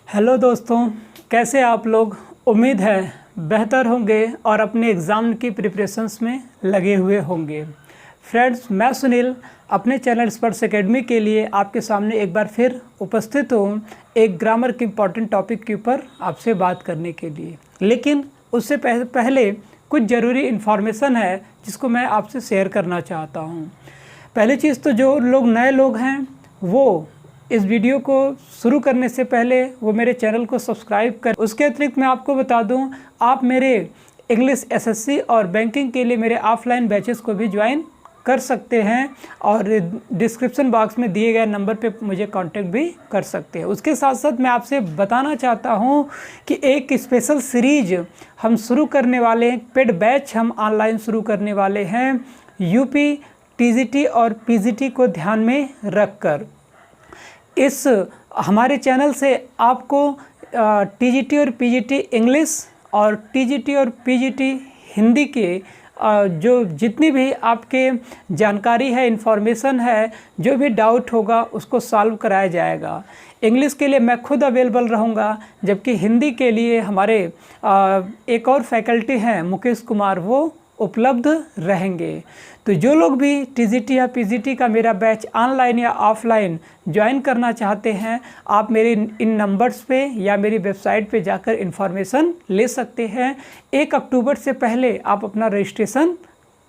Hello दोस्तों, कैसे आप लोग। उम्मीद है बेहतर होंगे और अपने एग्ज़ाम की प्रिपरेशंस में लगे हुए होंगे। फ्रेंड्स, मैं सुनील अपने चैनल स्पर्श एकेडमी के लिए आपके सामने एक बार फिर उपस्थित हूँ एक ग्रामर के इम्पॉर्टेंट टॉपिक के ऊपर आपसे बात करने के लिए। लेकिन उससे पहले कुछ ज़रूरी इन्फॉर्मेशन है जिसको मैं आपसे शेयर करना चाहता हूँ। पहली चीज़ तो जो लोग नए लोग हैं वो इस वीडियो को शुरू करने से पहले वो मेरे चैनल को सब्सक्राइब कर। उसके अतिरिक्त मैं आपको बता दूं, आप मेरे इंग्लिश एसएससी और बैंकिंग के लिए मेरे ऑफलाइन बैचेस को भी ज्वाइन कर सकते हैं और डिस्क्रिप्शन बॉक्स में दिए गए नंबर पे मुझे कांटेक्ट भी कर सकते हैं। उसके साथ साथ मैं आपसे बताना चाहता हूं कि एक स्पेशल सीरीज हम शुरू करने वाले हैं, पेड बैच हम ऑनलाइन शुरू करने वाले हैं यूपी, टीजीटी और पीजीटी को ध्यान में रखकर। इस हमारे चैनल से आपको टीजीटी और पीजीटी इंग्लिश और टीजीटी और पीजीटी हिंदी के जो जितनी भी आपके जानकारी है, इन्फॉर्मेशन है, जो भी डाउट होगा उसको सॉल्व कराया जाएगा। इंग्लिश के लिए मैं खुद अवेलेबल रहूँगा, जबकि हिंदी के लिए हमारे एक और फैकल्टी हैं मुकेश कुमार, वो उपलब्ध रहेंगे। तो जो लोग भी टीजीटी या पीजीटी का मेरा बैच ऑनलाइन या ऑफलाइन ज्वाइन करना चाहते हैं, आप मेरे इन नंबर्स पे या मेरी वेबसाइट पे जाकर इन्फॉर्मेशन ले सकते हैं। 1 अक्टूबर से पहले आप अपना रजिस्ट्रेशन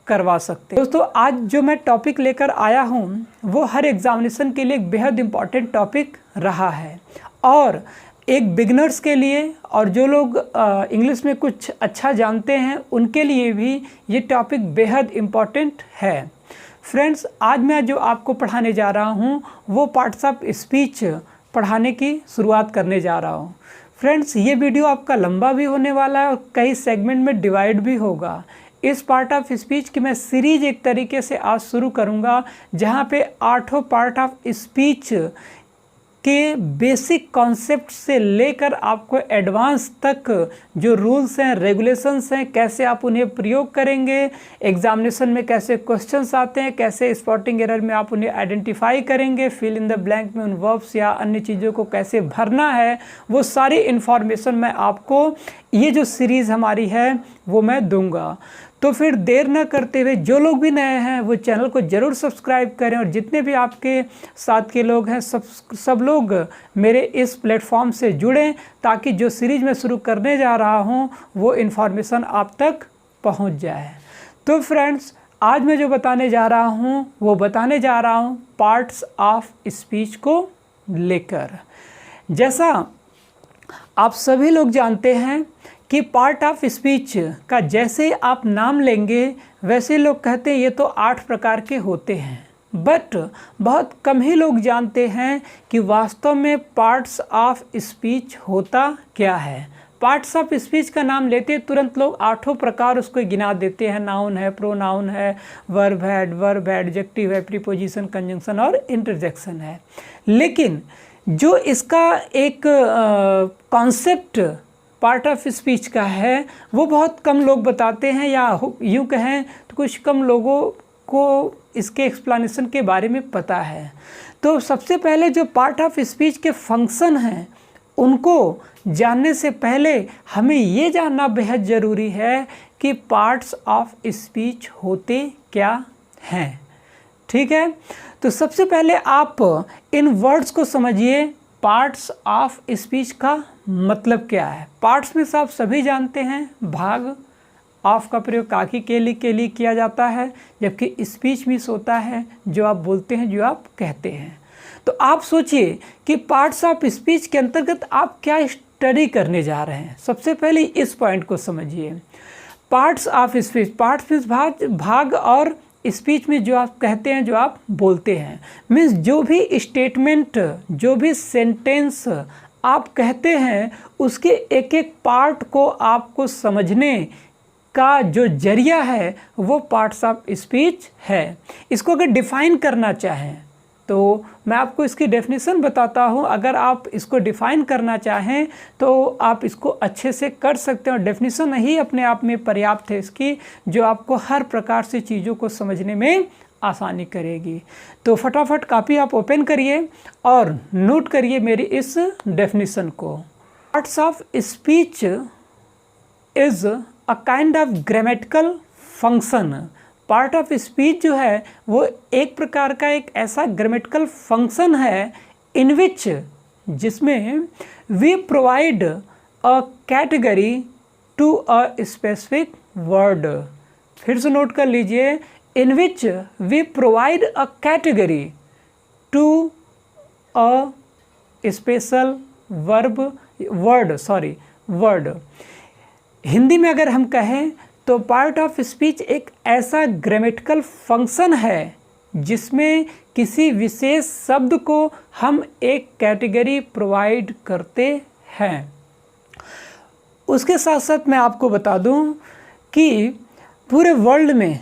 करवा सकते हैं। दोस्तों, आज जो मैं टॉपिक लेकर आया हूँ वो हर एग्जामिनेशन के लिए एक बेहद इम्पॉर्टेंट टॉपिक रहा है और एक बिगनर्स के लिए और जो लोग इंग्लिश में कुछ अच्छा जानते हैं उनके लिए भी ये टॉपिक बेहद इम्पॉर्टेंट है। फ्रेंड्स, आज मैं जो आपको पढ़ाने जा रहा हूँ वो पार्ट्स ऑफ स्पीच पढ़ाने की शुरुआत करने जा रहा हूँ। फ्रेंड्स, ये वीडियो आपका लंबा भी होने वाला है और कई सेगमेंट में डिवाइड भी होगा। इस पार्ट ऑफ स्पीच की मैं सीरीज एक तरीके से आज शुरू करूँगा जहाँ पे 8 पार्ट ऑफ स्पीच के बेसिक कॉन्सेप्ट से लेकर आपको एडवांस तक जो रूल्स हैं, रेगुलेशंस हैं, कैसे आप उन्हें प्रयोग करेंगे, एग्जामिनेशन में कैसे क्वेश्चंस आते हैं, कैसे स्पॉटिंग एरर में आप उन्हें आइडेंटिफाई करेंगे, फिल इन द ब्लैंक में उन वर्ब्स या अन्य चीज़ों को कैसे भरना है, वो सारी इन्फॉर्मेशन मैं आपको ये जो सीरीज़ हमारी है वो मैं दूंगा। तो फिर देर न करते हुए जो लोग भी नए हैं वो चैनल को ज़रूर सब्सक्राइब करें और जितने भी आपके साथ के लोग हैं सब लोग मेरे इस प्लेटफॉर्म से जुड़ें ताकि जो सीरीज़ मैं शुरू करने जा रहा हूं वो इन्फॉर्मेशन आप तक पहुंच जाए। तो फ्रेंड्स, आज मैं जो बताने जा रहा हूं वो बताने जा रहा हूं पार्ट्स ऑफ स्पीच को लेकर। जैसा आप सभी लोग जानते हैं कि पार्ट ऑफ स्पीच का जैसे आप नाम लेंगे वैसे लोग कहते हैं ये तो 8 प्रकार के होते हैं, बट बहुत कम ही लोग जानते हैं कि वास्तव में पार्ट्स ऑफ स्पीच होता क्या है। पार्ट्स ऑफ स्पीच का नाम लेते तुरंत लोग 8 प्रकार उसको गिना देते हैं। नाउन है, प्रोनाउन है, वर्ब है, एडवर्ब है, एडजेक्टिव है, प्रीपोजिशन, कंजंक्शन और इंटरजेक्शन है। लेकिन जो इसका एक कॉन्सेप्ट पार्ट ऑफ स्पीच का है वो बहुत कम लोग बताते हैं, या यूँ कहें तो कुछ कम लोगों को इसके एक्सप्लेनेशन के बारे में पता है। तो सबसे पहले जो पार्ट ऑफ स्पीच के फंक्शन हैं उनको जानने से पहले हमें ये जानना बेहद ज़रूरी है कि पार्ट्स ऑफ स्पीच होते क्या हैं। ठीक है, तो सबसे पहले आप इन वर्ड्स को समझिए। पार्ट्स ऑफ स्पीच का मतलब क्या है। पार्ट्स में से आप सभी जानते हैं भाग, ऑफ का प्रयोग काकी के लिए किया जाता है, जबकि स्पीच मीन्स होता है जो आप बोलते हैं, जो आप कहते हैं। तो आप सोचिए कि पार्ट्स ऑफ स्पीच के अंतर्गत आप क्या स्टडी करने जा रहे हैं। सबसे पहले इस पॉइंट को समझिए। Parts of speech, parts means भाग और स्पीच में जो आप कहते हैं, जो आप बोलते हैं, मीन्स जो भी स्टेटमेंट, जो भी सेंटेंस आप कहते हैं उसके एक एक पार्ट को आपको समझने का जो जरिया है वो पार्ट्स ऑफ स्पीच है। इसको अगर डिफ़ाइन करना चाहें तो मैं आपको इसकी डेफिनेशन बताता हूँ। अगर आप इसको डिफ़ाइन करना चाहें तो आप इसको अच्छे से कर सकते हैं और डेफिनेशन ही अपने आप में पर्याप्त है इसकी, जो आपको हर प्रकार से चीज़ों को समझने में आसानी करेगी। तो फटाफट कॉपी आप ओपन करिए और नोट करिए मेरी इस डेफिनेशन को। Parts of speech is a kind of grammatical function. Part of speech जो है वो एक प्रकार का एक ऐसा ग्रामेटिकल फंक्शन है इन विच, जिसमें we provide a category to a specific word. फिर से नोट कर लीजिए, in which we provide a category to a special word. Hindi में अगर हम कहें तो पार्ट ऑफ स्पीच एक ऐसा ग्रामेटिकल फंक्शन है जिसमें किसी विशेष शब्द को हम एक कैटेगरी प्रोवाइड करते हैं। उसके साथ साथ मैं आपको बता दूं कि पूरे वर्ल्ड में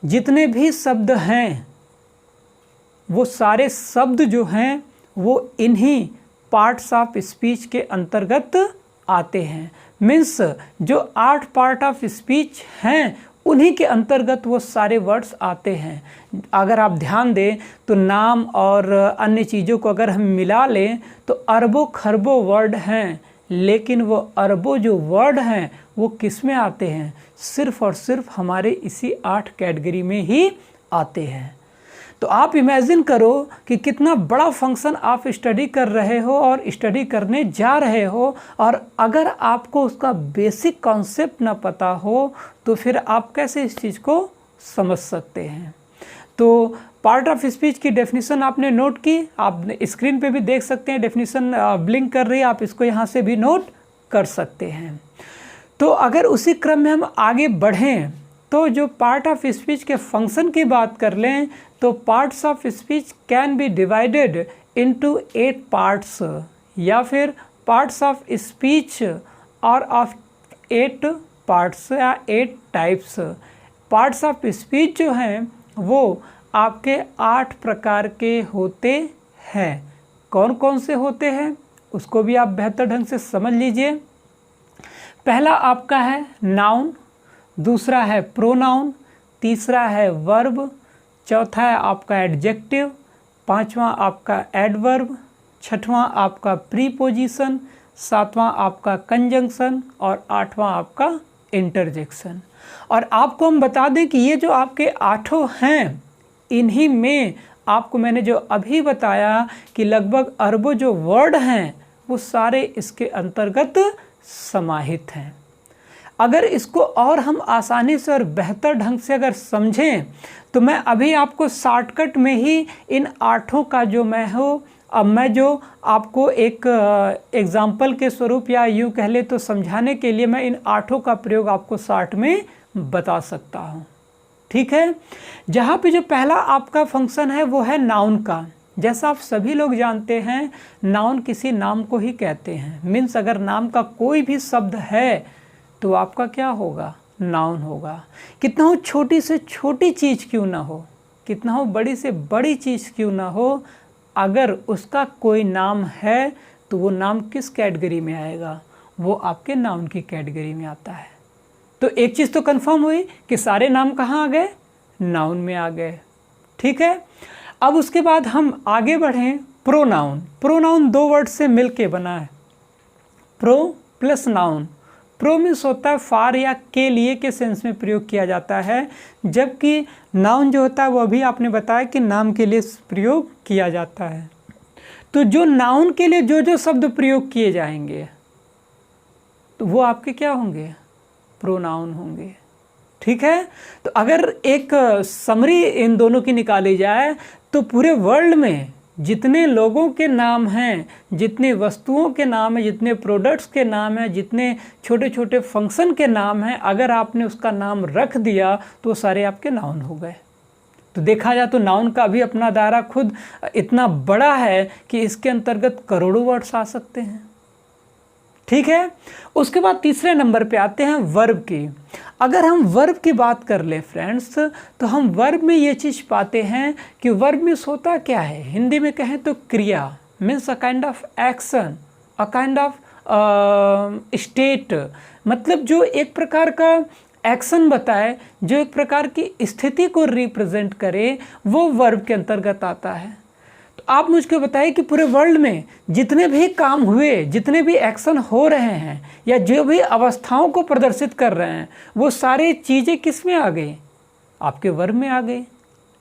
जितने भी शब्द हैं वो सारे शब्द जो हैं वो इन्हीं पार्ट्स ऑफ स्पीच के अंतर्गत आते हैं। मीन्स जो 8 पार्ट ऑफ स्पीच हैं उन्हीं के अंतर्गत वो सारे वर्ड्स आते हैं। अगर आप ध्यान दें तो नाम और अन्य चीज़ों को अगर हम मिला लें तो अरबों खरबों वर्ड हैं, लेकिन वो अरबों जो वर्ड हैं वो किस में आते हैं? सिर्फ और सिर्फ हमारे इसी 8 कैटेगरी में ही आते हैं। तो आप इमेजिन करो कि कितना बड़ा फंक्शन आप स्टडी कर रहे हो और स्टडी करने जा रहे हो, और अगर आपको उसका बेसिक कॉन्सेप्ट ना पता हो तो फिर आप कैसे इस चीज़ को समझ सकते हैं। तो पार्ट ऑफ स्पीच की डेफिनेशन आपने नोट की, आप स्क्रीन पे भी देख सकते हैं, डेफिनेशन ब्लिंक कर रही है, आप इसको यहाँ से भी नोट कर सकते हैं। तो अगर उसी क्रम में हम आगे बढ़ें तो जो पार्ट ऑफ स्पीच के फंक्शन की बात कर लें तो parts of speech can be divided into 8 parts, या फिर पार्ट्स ऑफ स्पीच और ऑफ 8 पार्ट्स या 8 टाइप्स। पार्ट्स ऑफ स्पीच जो हैं वो आपके 8 प्रकार के होते हैं। कौन कौन से होते हैं उसको भी आप बेहतर ढंग से समझ लीजिए। पहला आपका है नाउन, दूसरा है प्रोनाउन, तीसरा है वर्ब, चौथा है आपका एडजेक्टिव, पांचवा आपका एडवर्ब, छठवां आपका प्रीपोजिशन, सातवां आपका कंजंक्शन और आठवां आपका इंटरजेक्शन। और आपको हम बता दें कि ये जो आपके 8 हैं इन्हीं में आपको मैंने जो अभी बताया कि लगभग अरबों जो वर्ड हैं वो सारे इसके अंतर्गत समाहित हैं। अगर इसको और हम आसानी से और बेहतर ढंग से अगर समझें तो मैं अभी आपको शॉर्टकट में ही इन 8 का जो मैं जो आपको एक एग्जाम्पल के स्वरूप या यूँ कह ले तो समझाने के लिए मैं इन 8 का प्रयोग आपको शॉर्ट में बता सकता हूँ। ठीक है, जहाँ पे जो पहला आपका फंक्शन है वो है नाउन का। जैसा आप सभी लोग जानते हैं नाउन किसी नाम को ही कहते हैं। मीन्स अगर नाम का कोई भी शब्द है तो आपका क्या होगा? नाउन होगा। कितना हो छोटी से छोटी चीज़ क्यों ना हो, कितना हो बड़ी से बड़ी चीज़ क्यों ना हो, अगर उसका कोई नाम है तो वो नाम किस कैटेगरी में आएगा? वो आपके नाउन की कैटेगरी में आता है। तो एक चीज़ तो कंफर्म हुई कि सारे नाम कहाँ आ गए? नाउन में आ गए। ठीक है, अब उसके बाद हम आगे बढ़ें। प्रोनाउन, प्रोनाउन 2 वर्ड से मिलके बना है, pro plus noun. Pro means होता है फार या के लिए के सेंस में प्रयोग किया जाता है, जबकि नाउन जो होता है वो अभी आपने बताया कि नाम के लिए प्रयोग किया जाता है। तो जो नाउन के लिए जो जो शब्द प्रयोग किए जाएंगे तो वो आपके क्या होंगे? प्रोनाउन होंगे। ठीक है, तो अगर एक समरी इन दोनों की निकाली जाए तो पूरे वर्ल्ड में जितने लोगों के नाम हैं, जितने वस्तुओं के नाम हैं, जितने प्रोडक्ट्स के नाम हैं, जितने छोटे छोटे फंक्शन के नाम हैं, अगर आपने उसका नाम रख दिया तो सारे आपके नाउन हो गए। तो देखा जाए तो नाउन का भी अपना दायरा खुद इतना बड़ा है कि इसके अंतर्गत करोड़ों वर्ड्स आ सकते हैं। ठीक है, उसके बाद तीसरे नंबर पे आते हैं वर्ब की। अगर हम वर्ब की बात कर ले फ्रेंड्स तो हम वर्ब में ये चीज़ पाते हैं कि वर्ब मीन्स होता क्या है? हिंदी में कहें तो क्रिया, means a kind of action, a kind of state, मतलब जो एक प्रकार का एक्शन बताए जो एक प्रकार की स्थिति को रिप्रेजेंट करे, वो वर्ब के अंतर्गत आता है। तो आप मुझको बताइए कि पूरे वर्ल्ड में जितने भी काम हुए, जितने भी एक्शन हो रहे हैं या जो भी अवस्थाओं को प्रदर्शित कर रहे हैं, वो सारी चीज़ें किस में आ गई? आपके वर्ब में आ गई।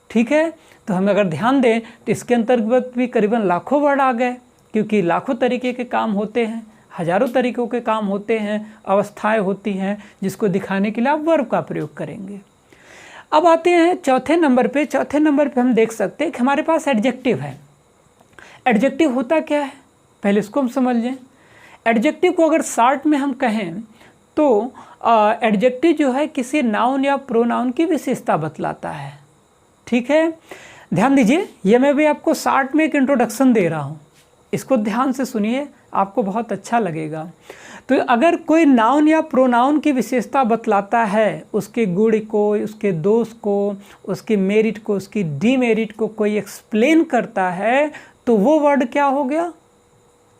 ठीक है, तो हम अगर ध्यान दें तो इसके अंतर्गत भी करीबन लाखों वर्ड आ गए, क्योंकि लाखों तरीके के काम होते हैं, हजारों तरीक़ों के काम होते हैं, अवस्थाएं होती हैं, जिसको दिखाने के लिए आप वर्ब का प्रयोग करेंगे। अब आते हैं चौथे नंबर पे। चौथे नंबर पे हम देख सकते हैं कि हमारे पास एडजेक्टिव है। एडजेक्टिव होता क्या है, पहले इसको हम समझ लें। एडजेक्टिव को अगर शॉर्ट में हम कहें तो एडजेक्टिव जो है किसी नाउन या प्रोनाउन की विशेषता बतलाता है। ठीक है, ध्यान दीजिए, ये मैं भी आपको शॉर्ट में एक इंट्रोडक्शन दे रहा हूँ, इसको ध्यान से सुनिए, आपको बहुत अच्छा लगेगा। तो अगर कोई नाउन या प्रोनाउन की विशेषता बतलाता है, उसके गुण को, उसके दोष को, उसकी मेरिट को, उसकी डीमेरिट को कोई एक्सप्लेन करता है, तो वो वर्ड क्या हो गया?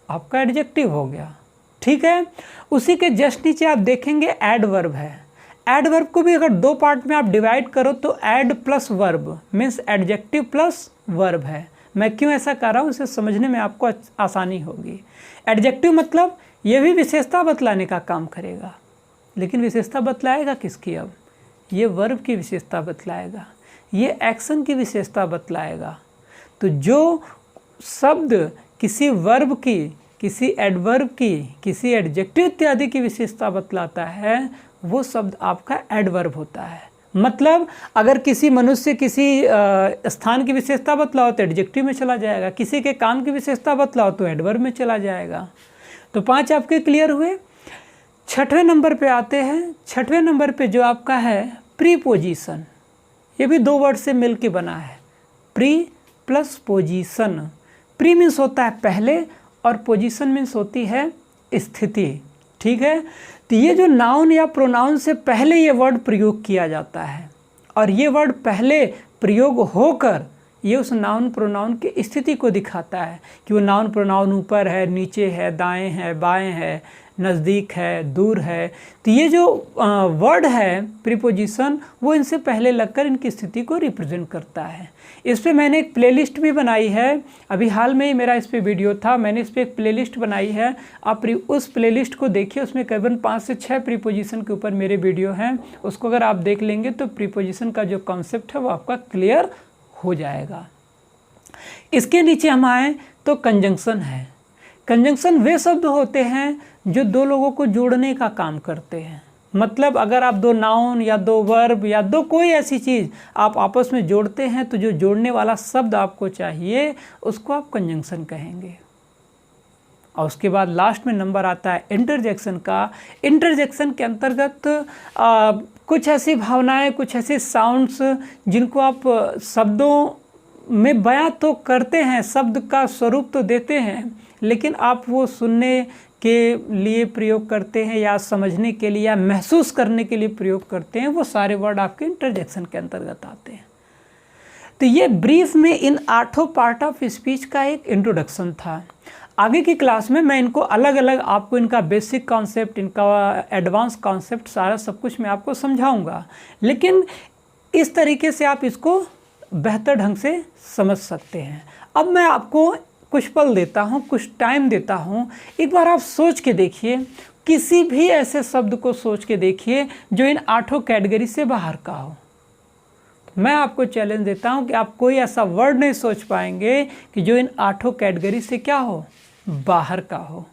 आपका एडजेक्टिव हो गया। ठीक है, उसी के जस्ट नीचे आप देखेंगे एडवर्ब है। एडवर्ब को भी अगर दो पार्ट में आप डिवाइड करो तो ad plus verb means adjective plus verb है। मैं क्यों ऐसा कर रहा हूँ, इसे समझने में आपको आसानी होगी। एडजेक्टिव मतलब ये भी विशेषता बतलाने का काम करेगा, लेकिन विशेषता बतलाएगा किसकी? अब ये वर्ब की विशेषता बतलाएगा, ये एक्शन की विशेषता बतलाएगा। तो जो शब्द किसी वर्ब की, किसी एडवर्ब की, किसी एडजेक्टिव इत्यादि की विशेषता बतलाता है, वो शब्द आपका एडवर्ब होता है। मतलब अगर किसी मनुष्य किसी स्थान की विशेषता बतलाओ तो एडजेक्टिव में चला जाएगा, किसी के काम की विशेषता बतलाओ तो एडवर्ब में चला जाएगा। तो 5 आपके क्लियर हुए। छठवें नंबर पे आते हैं। छठवें नंबर पे जो आपका है प्रीपोजिशन, ये भी 2 वर्ड से मिल के बना है, pre plus position. Pre means होता है पहले और पोजीशन मीन्स होती है स्थिति। ठीक है, तो ये जो नाउन या प्रोनाउन से पहले ये वर्ड प्रयोग किया जाता है और ये वर्ड पहले प्रयोग होकर ये उस नाउन प्रोनाउन की स्थिति को दिखाता है कि वो नाउन प्रोनाउन ऊपर है, नीचे है, दाएं है, बाएं है, नज़दीक है, दूर है। तो ये जो वर्ड है प्रीपोजिशन, वो इनसे पहले लगकर इनकी स्थिति को रिप्रेजेंट करता है। इस पे मैंने एक प्लेलिस्ट भी बनाई है, अभी हाल में ही मेरा इस पे वीडियो था, मैंने इस पे एक प्लेलिस्ट बनाई है, आप उस प्लेलिस्ट को देखिए, उसमें करीबन 5 से 6 प्रीपोजिशन के ऊपर मेरे वीडियो हैं। उसको अगर आप देख लेंगे तो प्रीपोजिशन का जो कॉन्सेप्ट है वो आपका क्लियर हो जाएगा। इसके नीचे हम आए तो कंजंक्शन है। कंजंक्शन वे शब्द होते हैं जो 2 लोगों को जोड़ने का काम करते हैं। मतलब अगर आप 2 नाउन या 2 वर्ब या 2 कोई ऐसी चीज़ आप आपस में जोड़ते हैं तो जो जोड़ने वाला शब्द आपको चाहिए उसको आप कंजंक्शन कहेंगे। और उसके बाद लास्ट में नंबर आता है इंटरजेक्शन का। इंटरजेक्शन के अंतर्गत कुछ ऐसी भावनाएं, कुछ ऐसे साउंड्स जिनको आप शब्दों में बयां तो करते हैं, शब्द का स्वरूप तो देते हैं, लेकिन आप वो सुनने के लिए प्रयोग करते हैं या समझने के लिए या महसूस करने के लिए प्रयोग करते हैं, वो सारे वर्ड आपके इंटरजेक्शन के अंतर्गत आते हैं। तो ये ब्रीफ में इन 8 पार्ट ऑफ स्पीच का एक इंट्रोडक्शन था। आगे की क्लास में मैं इनको अलग अलग आपको इनका बेसिक कॉन्सेप्ट, इनका एडवांस कॉन्सेप्ट, सारा सब कुछ मैं आपको समझाऊंगा, लेकिन इस तरीके से आप इसको बेहतर ढंग से समझ सकते हैं। अब मैं आपको कुछ पल देता हूँ, कुछ टाइम देता हूँ, एक बार आप सोच के देखिए, किसी भी ऐसे शब्द को सोच के देखिए जो इन 8 कैटेगरी से बाहर का हो। मैं आपको चैलेंज देता हूँ कि आप कोई ऐसा वर्ड नहीं सोच पाएंगे कि जो इन 8 कैटेगरी से क्या हो, बाहर का हो।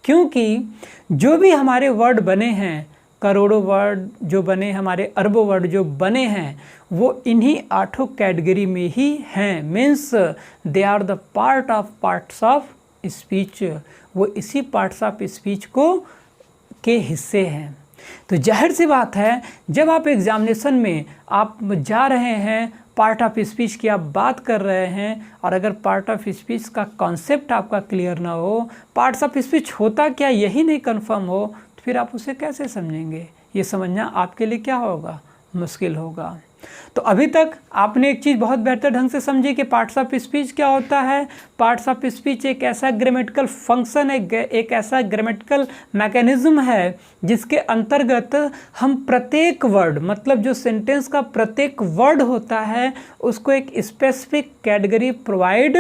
क्योंकि जो भी हमारे वर्ड बने हैं, करोड़ों वर्ड जो बने, हमारे अरबों वर्ड जो बने हैं, वो इन्हीं 8 कैटेगरी में ही हैं। Means they are the parts of speech. वो इसी पार्ट्स ऑफ स्पीच को के हिस्से हैं। तो जाहिर सी बात है, जब आप एग्जामिनेशन में आप जा रहे हैं, पार्ट ऑफ स्पीच की आप बात कर रहे हैं, और अगर पार्ट ऑफ स्पीच का कॉन्सेप्ट आपका क्लियर ना हो, पार्ट्स ऑफ स्पीच होता क्या यही नहीं कंफर्म हो, तो फिर आप उसे कैसे समझेंगे? ये समझना आपके लिए क्या होगा, मुश्किल होगा। तो अभी तक आपने एक चीज़ बहुत बेहतर ढंग से समझी कि पार्ट्स ऑफ स्पीच क्या होता है। पार्ट्स ऑफ स्पीच एक ऐसा ग्रामेटिकल फंक्शन है, एक ऐसा ग्रामेटिकल मैकेनिज्म है जिसके अंतर्गत हम प्रत्येक वर्ड, मतलब जो सेंटेंस का प्रत्येक वर्ड होता है, उसको एक स्पेसिफिक कैटेगरी प्रोवाइड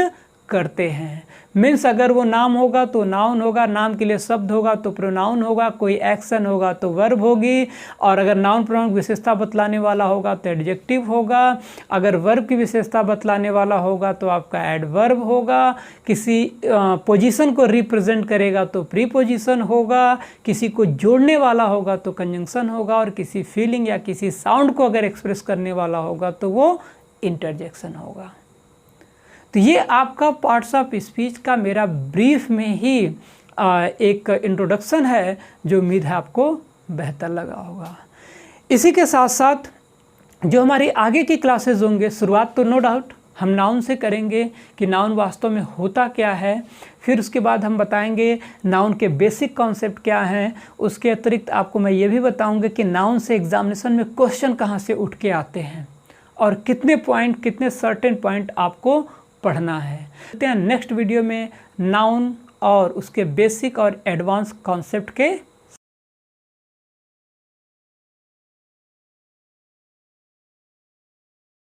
करते हैं। मीन्स अगर वो नाम होगा तो नाउन होगा, नाम के लिए शब्द होगा तो प्रोनाउन होगा, कोई एक्शन होगा तो वर्ब होगी, और अगर नाउन प्रोनाउन की विशेषता बतलाने वाला होगा तो एडजेक्टिव होगा, अगर वर्ब की विशेषता बतलाने वाला होगा तो आपका एडवर्ब होगा, किसी पोजीशन को रिप्रेजेंट करेगा तो प्रीपोजिशन होगा, किसी को जोड़ने वाला होगा तो कंजंक्शन होगा, और किसी फीलिंग या किसी साउंड को अगर एक्सप्रेस करने वाला होगा तो वो इंटरजेक्शन होगा। तो ये आपका पार्ट्स ऑफ स्पीच का मेरा ब्रीफ में ही एक इंट्रोडक्शन है, जो उम्मीद है आपको बेहतर लगा होगा। इसी के साथ साथ जो हमारी आगे की क्लासेस होंगे, शुरुआत तो नो डाउट हम नाउन से करेंगे कि नाउन वास्तव में होता क्या है, फिर उसके बाद हम बताएंगे नाउन के बेसिक कॉन्सेप्ट क्या हैं। उसके अतिरिक्त आपको मैं ये भी बताऊंगा कि नाउन से एग्जामिनेशन में क्वेश्चन कहाँ से उठ के आते हैं और कितने पॉइंट, कितने सर्टेन पॉइंट आपको पढ़ना है। नेक्स्ट वीडियो में नाउन और उसके बेसिक और एडवांस कॉन्सेप्ट के